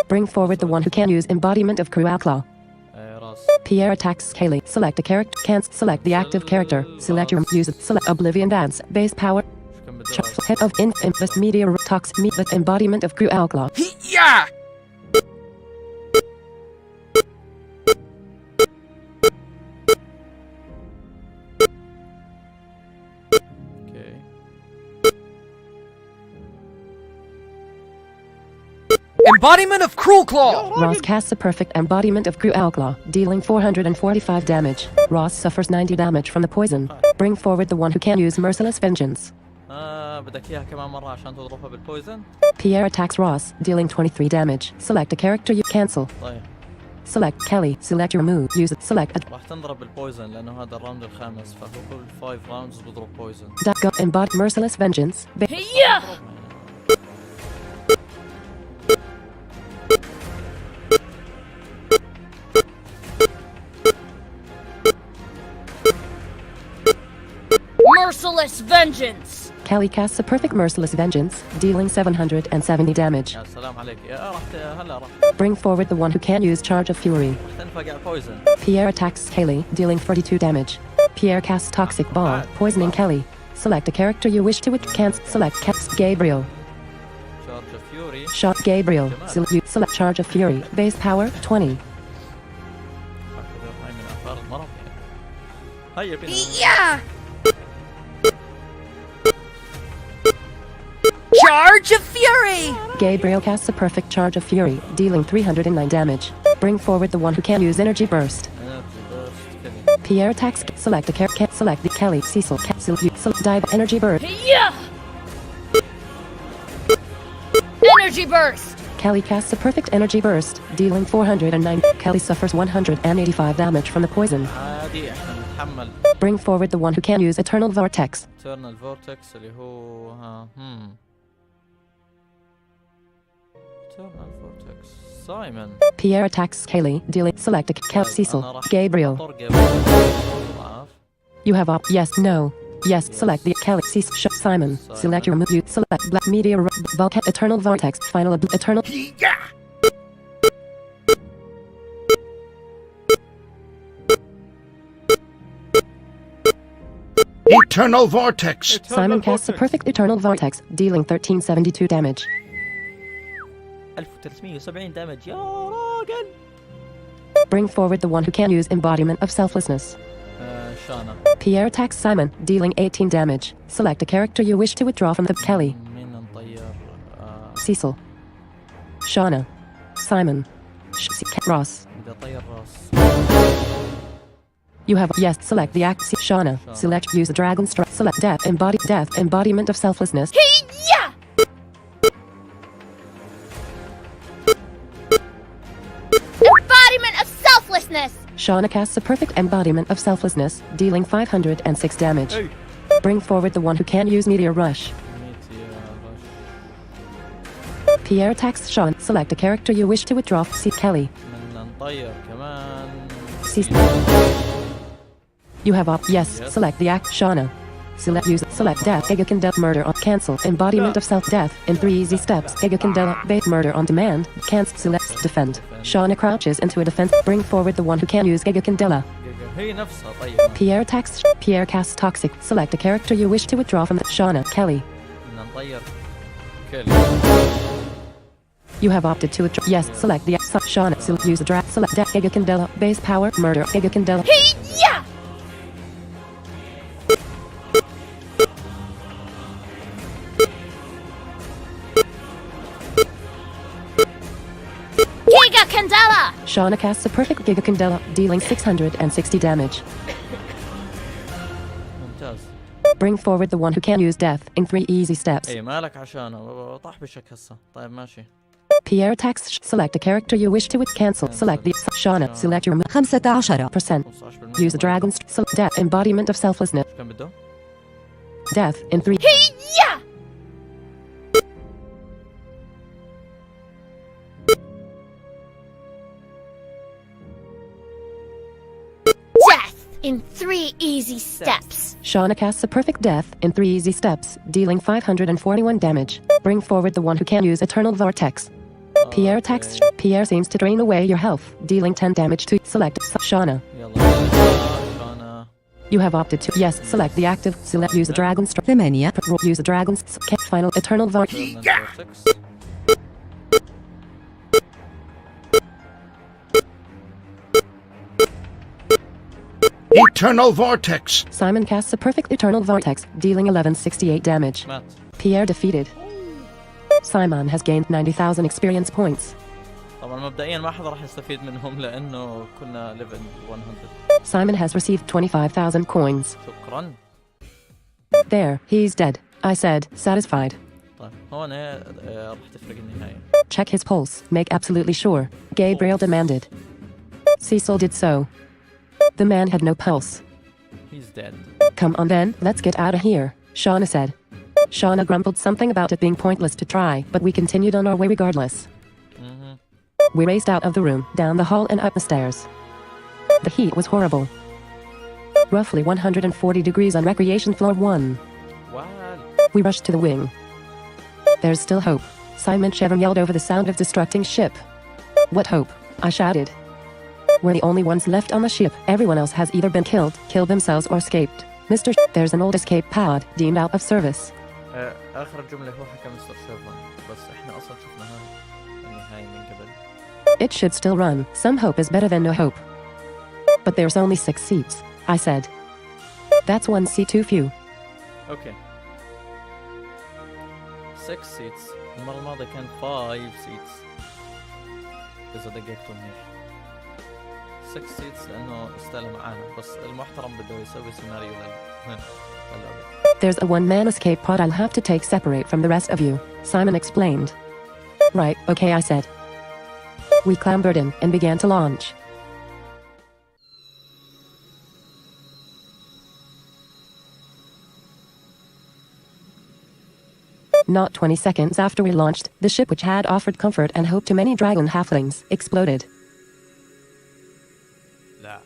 Bring forward the one who can use embodiment of Cruel Claw. راس. Pierre attacks Kaylee. Select a character. Cancel. Select the active character. Select your use. Select Oblivion Dance. Base power. شو كان بدي أقول؟ Head of Infamous Meteor Tox. Meet the embodiment of Cruel Claw. Yeah! اوكي. Embodiment of Cruel Claw! Ross casts a perfect embodiment of Cruel Claw, dealing 445 damage. Ross suffers 90 damage from the poison. Bring forward the one who can use Merciless Vengeance. بدك إياها كمان مرة عشان تضربها بالبويزن؟ Pierre attacks Ross, dealing 23 damage. Select a character you cancel. طيب. Select Kelly. Select your move. Use it. Select a راح تنضرب بالبويزن لأنه هذا الراوند الخامس فهو كل 5 راوندز بضرب بويزن. go embody Merciless Vengeance. Yeah! Merciless Vengeance! Kelly casts a perfect Merciless Vengeance, dealing 770 damage. يا سلام عليك. يا هلا راح Bring forward the one who can use Charge of Fury. تنفقع بويزن. Pierre attacks Kelly, dealing 42 damage. Pierre casts Toxic Ball, poisoning Kelly. Select a character you wish to cancel. Select Gabriel. Charge of Fury. Shot Gabriel. Select Charge of Fury. Base power 20. هاي من آثار المرض. هيا بينا. Yeah! Charge of Fury! Gabriel casts a perfect Charge of Fury, dealing 309 damage. Bring forward the one who can use Energy Burst. Pierre attacks. Select a character. Select the Kelly. Cecil. Select dive. Energy Burst. Yeah! Energy Burst! Kelly casts a perfect Energy Burst, dealing 409. Kelly suffers 185 damage from the poison. عادي احنا نتحمل. Bring forward the one who can use Eternal Vortex. Eternal Vortex اللي هو Eternal Vortex. Simon. Pierre attacks Kelly, dealing. Select a Cecil. Gabriel. You have op. Yes. No. Yes. Select the Kelly. Cecil. Simon. Select your move. Select Black Meteor. Volcan. Eternal Vortex. Final. Eternal. Eternal Vortex. Simon casts a perfect Eternal Vortex, dealing 1372 damage. 1370 damage يا راجل. Bring forward the one who can use Embodiment of Selflessness. شانا. Pierre attacks Simon, dealing 18 damage. Select a character you wish to withdraw from the Kelly. مين نطير؟ Cecil. Shauna. Simon. Ross. بدي اطير راس. You have yes. Select the act. Shauna. Select use the Dragon Strike. Select Death. Embodiment of Selflessness. Yeah! Embodiment of Selflessness! Shauna casts a perfect Embodiment of Selflessness, dealing 506 damage. Hey. Bring forward the one who can use Meteor Rush. Pierre attacks Sean. Select a character you wish to withdraw. See Kelly. بدنا نطير كمان. You have op. Yes. Select the act. Shauna. Select Death. Egakindela. Murder on. Cancel. Embodiment of Self-Death. In 3 easy steps. Egakindela. Bait. Murder on demand. Cancel. Select. Defend. Shauna crouches into a defense. Bring forward the one who can use Egakindela. هي نفسها طيب. Pierre attacks. Pierre casts Toxic. Select a character you wish to withdraw from the Shauna. Kelly. بدنا نطير كيلي. You have opted to withdraw. Yes. Select the Shauna. Use the draft. Select Death. Egakindela. Base power. Murder. Egakindela. Yeah! Candela! Shauna casts a perfect Giga Candela, dealing 660 damage. ممتاز. Bring forward the one who can use death in 3 easy steps. اي مالك عشانه طاح بشك هسه. طيب ماشي. Pierre attacks. Select a character you wish to cancel. Select the Shauna. Select your 15%. 15%. Use a dragon's death embodiment of selflessness. كم بده؟ Death in 3. Yeah! Death in 3 easy steps. Shauna casts a perfect death in 3 easy steps, dealing 541 damage. Bring forward the one who can use Eternal Vortex. Pierre attacks. Pierre seems to drain away your health, dealing 10 damage to select Shauna. يلا شانا. You have opted to yes. Select the active. Select use a dragon's 8. Use a dragon's final Eternal Vortex. Eternal Vortex. Simon casts a perfect Eternal Vortex, dealing 1168 damage. مات. Pierre defeated. Simon has gained 90,000 experience points. طبعا مبدئيا ما حدا راح يستفيد منهم لانه كنا ليفل 100. Simon has received 25,000 coins. شكرا. There, he's dead, I said, satisfied. طيب هون راح تفرق النهاية. Check his pulse, make absolutely sure, Gabriel demanded. Cecil did so. The man had no pulse. He's dead. Come on then, let's get out of here, Shauna said. Shauna grumbled something about it being pointless to try, but we continued on our way regardless. We raced out of the room, down the hall and up the stairs. The heat was horrible. Roughly 140 degrees on Recreation Floor 1. Wow. We rushed to the wing. There's still hope, Simon Chevron yelled over the sound of destructing ship. What hope? I shouted. We're the only ones left on the ship. Everyone else has either been killed themselves or escaped. Mr. There's an old escape pod deemed out of service. آخر جملة هو حكى مستر شيفرون بس إحنا أصلاً شفناها النهاية من قبل. It should still run. Some hope is better than no hope. But there's only 6 seats, I said. That's 1 seat too few. Okay. 6 seats. المرة الماضية كان 5 seats. إذا دققتوا منيح. 6 seats لأنه استلم معانا بس المحترم بده يسوي سيناريو للعبة. There's a one-man escape pod I'll have to take separate from the rest of you, Simon explained. Right, okay, I said. We clambered in and began to launch. Not 20 seconds after we launched, the ship which had offered comfort and hope to many dragon halflings exploded. لا.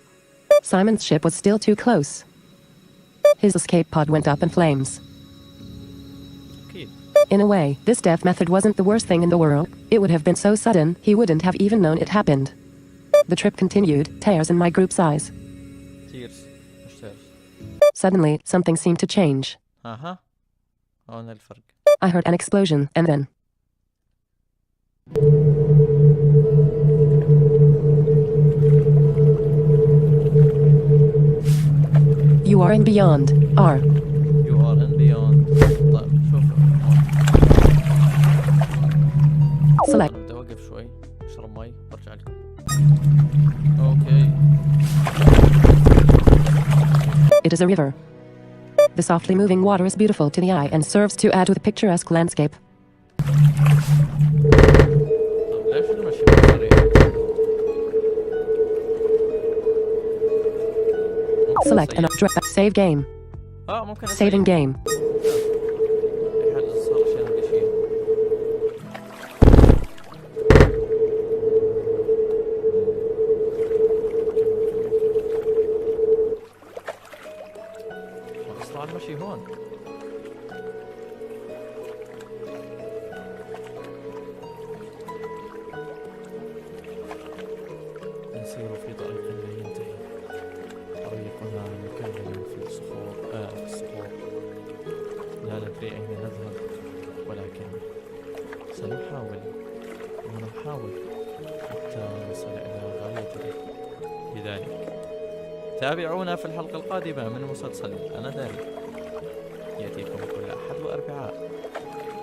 Simon's ship was still too close. His escape pod went up in flames. أكيد. In a way, this death method wasn't the worst thing in the world. It would have been so sudden, he wouldn't have even known it happened. The trip continued, tears in my group's eyes. Tears. مش tears. Suddenly, something seemed to change. أها. هون الفرق. I heard an explosion, and then... You are in beyond, R. You are in beyond. طيب شوف. Select. بدي أوقف شوي. أشرب مي وأرجع لكم. أوكي. It is a river. The softly moving water is beautiful to the eye and serves to add to the picturesque landscape. طيب ليش المشي بالطريق؟ Select and save game. ممكن Saving game. أي حاجة صار شيء عندي شيء. أسرع المشي هون. نسير في طريق لا ينتهي. طريقنا مكمل في الصخور لا ندري أين نذهب ولكن سنحاول ونحاول حتى نصل إلى غايتنا. لذلك تابعونا في الحلقة القادمة من مسلسل أنا داري يأتيكم كل أحد وأربعاء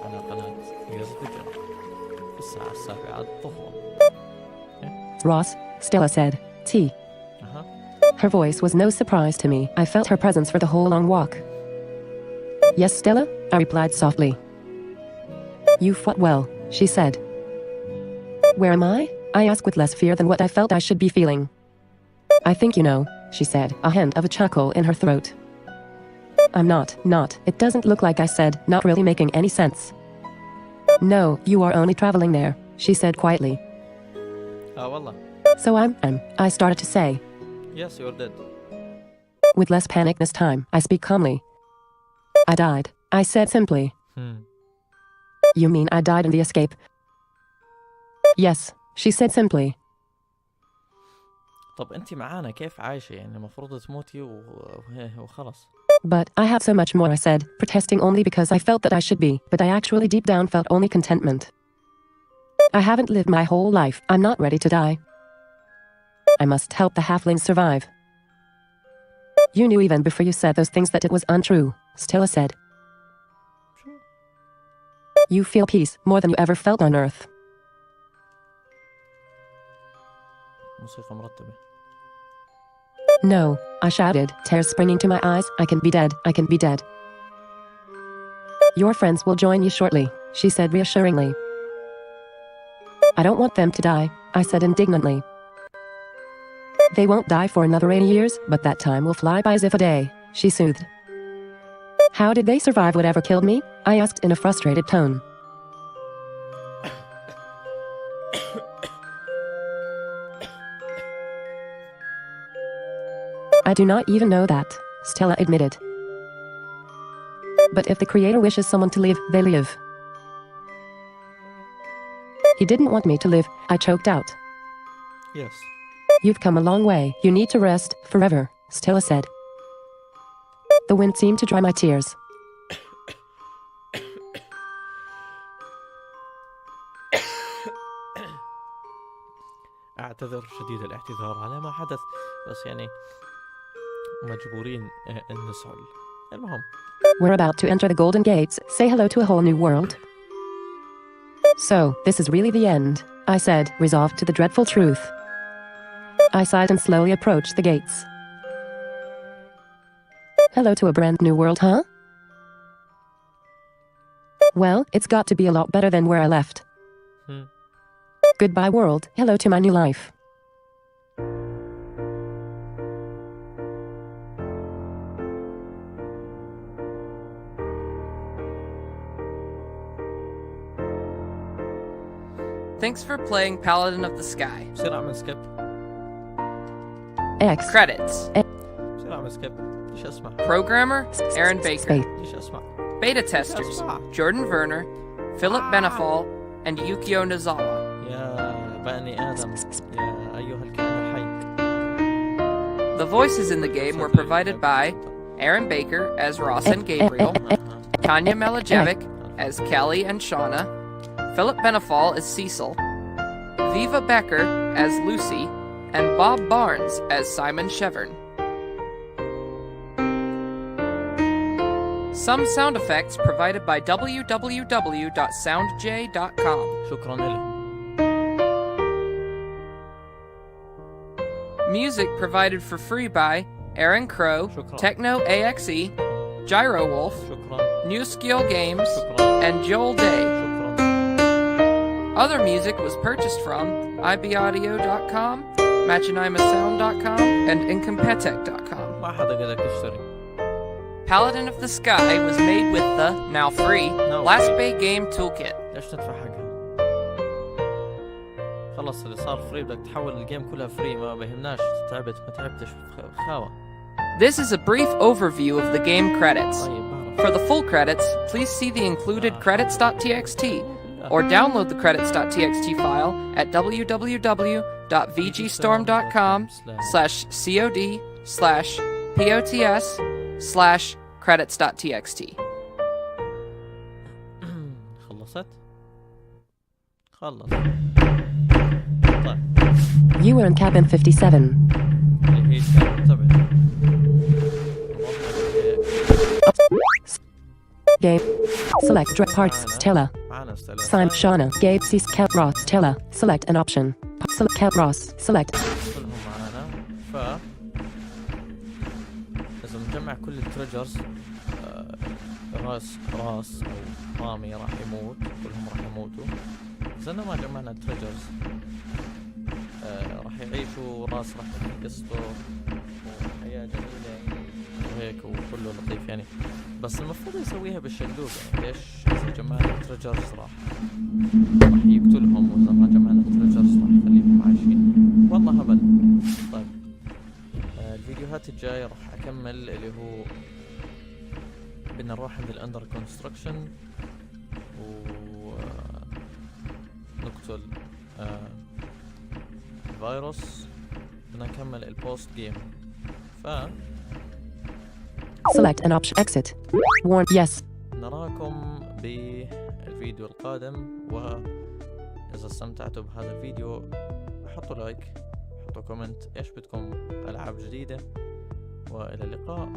على قناة الجرس في الساعة 7 الظهر. Ross, Stella said. T. Her voice was no surprise to me. I felt her presence for the whole long walk. Yes, Stella? I replied softly. You fought well, she said. Where am I? I asked with less fear than what I felt I should be feeling. I think you know, she said, a hint of a chuckle in her throat. I'm not. It doesn't look like I said, not really making any sense. No, you are only traveling there, she said quietly. والله. So I started to say. Yes, you're dead. With less panic this time, I speak calmly. I died, I said simply. You mean I died in the escape? Yes, she said simply. طب أنت معانا كيف عايشة يعني المفروض تموتي وخلاص. But I have so much more, I said, protesting only because I felt that I should be, but I actually deep down felt only contentment. I haven't lived my whole life, I'm not ready to die. I must help the halflings survive. You knew even before you said those things that it was untrue, Stella said. You feel peace more than you ever felt on Earth. موسيقى مرتبة. No, I shouted, tears springing to my eyes. I can be dead, I can be dead. Your friends will join you shortly, she said reassuringly. I don't want them to die, I said indignantly. They won't die for another 80 years, but that time will fly by as if a day, she soothed. How did they survive whatever killed me? I asked in a frustrated tone. I do not even know that, Stella admitted. But if the Creator wishes someone to live, they live. He didn't want me to live, I choked out. Yes. You've come a long way, you need to rest, forever, Stella said. The wind seemed to dry my tears. أعتذر شديد الاعتذار على ما حدث بس يعني مجبورين نسعل. المهم. We're about to enter the Golden Gates, say hello to a whole new world. So, this is really the end, I said, resolved to the dreadful truth. I sighed and slowly approached the gates. Hello to a brand new world, huh? Well, it's got to be a lot better than where I left. Goodbye world, hello to my new life. Thanks for playing Paladin of the Sky. بصير أعمل سكيب. X. Credits. بصير أعمل سكيب. ليش أسمع؟ Programmer, Aaron Baker. ليش أسمع؟ Beta testers, Jordan Werner, Philip Benefall, and Yukio Nozawa. يا بني آدم يا أيها الكائن الحي. The voices in the game were provided by Aaron Baker as Ross and Gabriel, Tanya Melajevic as Kelly and Shauna, Philip Benefall as Cecil, Viva Becker as Lucy, and Bob Barnes as Simon Shevern. Some sound effects provided by www.soundj.com. شكرا لهم. Music provided for free by Aaron Crow, شكرا. Techno AXE, Gyro Wolf, شكرا. New Skill Games, شكرا. and Joel Day. شكرا. Other music was purchased from ibaudio.com, machinima.sound.com, and incompetech.com. ما حدا قال لك اشتري. Paladin of the Sky was made with the, now free, Last Bay Game Toolkit. ليش تدفع حقها؟ خلص اللي صار فري بدك تحول الجيم كلها فري ما بهمناش تعبت ما تعبتش خاوة. This is a brief overview of the game credits. طيب بعرف. For the full credits, please see the included credits.txt or download the credits.txt file at www.vgstorm.com/cod/pots/credits.txt. خلصت؟ خلص. طيب. You were in cabin 57. اللي هي كانت تبعت. Game. Select drop parts, Stella. معنا استلم. Sim Shauna. Gabe Cs Cat Ross Stella. Select an option. Select count Ross. Select. كلهم معانا. ف إذا نجمع كل التريجرز راس أو رامي راح يموت، كلهم راح يموتوا. إذا ما جمعنا التريجرز راح يعيشوا، راس راح يقصوا وحياة جميلة وهيك وكله لطيف يعني. بس المفروض يسويها بالشقلوب يعني. ليش؟ إذا جمعنا التريجرز راح يقتلهم، وإذا ما جمعنا التريجرز راح يخليهم عايشين. والله هبل. طيب الفيديوهات الجاية راح أكمل اللي هو بدنا نروح عند الأندر كونستركشن ونقتل الفيروس. بدنا نكمل البوست جيم. ف Select an option. Exit. Warn. Yes. نراكم بالفيديو القادم، وإذا استمتعتوا بهذا الفيديو حطوا لايك، حطوا كومنت ايش بدكم ألعاب جديدة، وإلى اللقاء.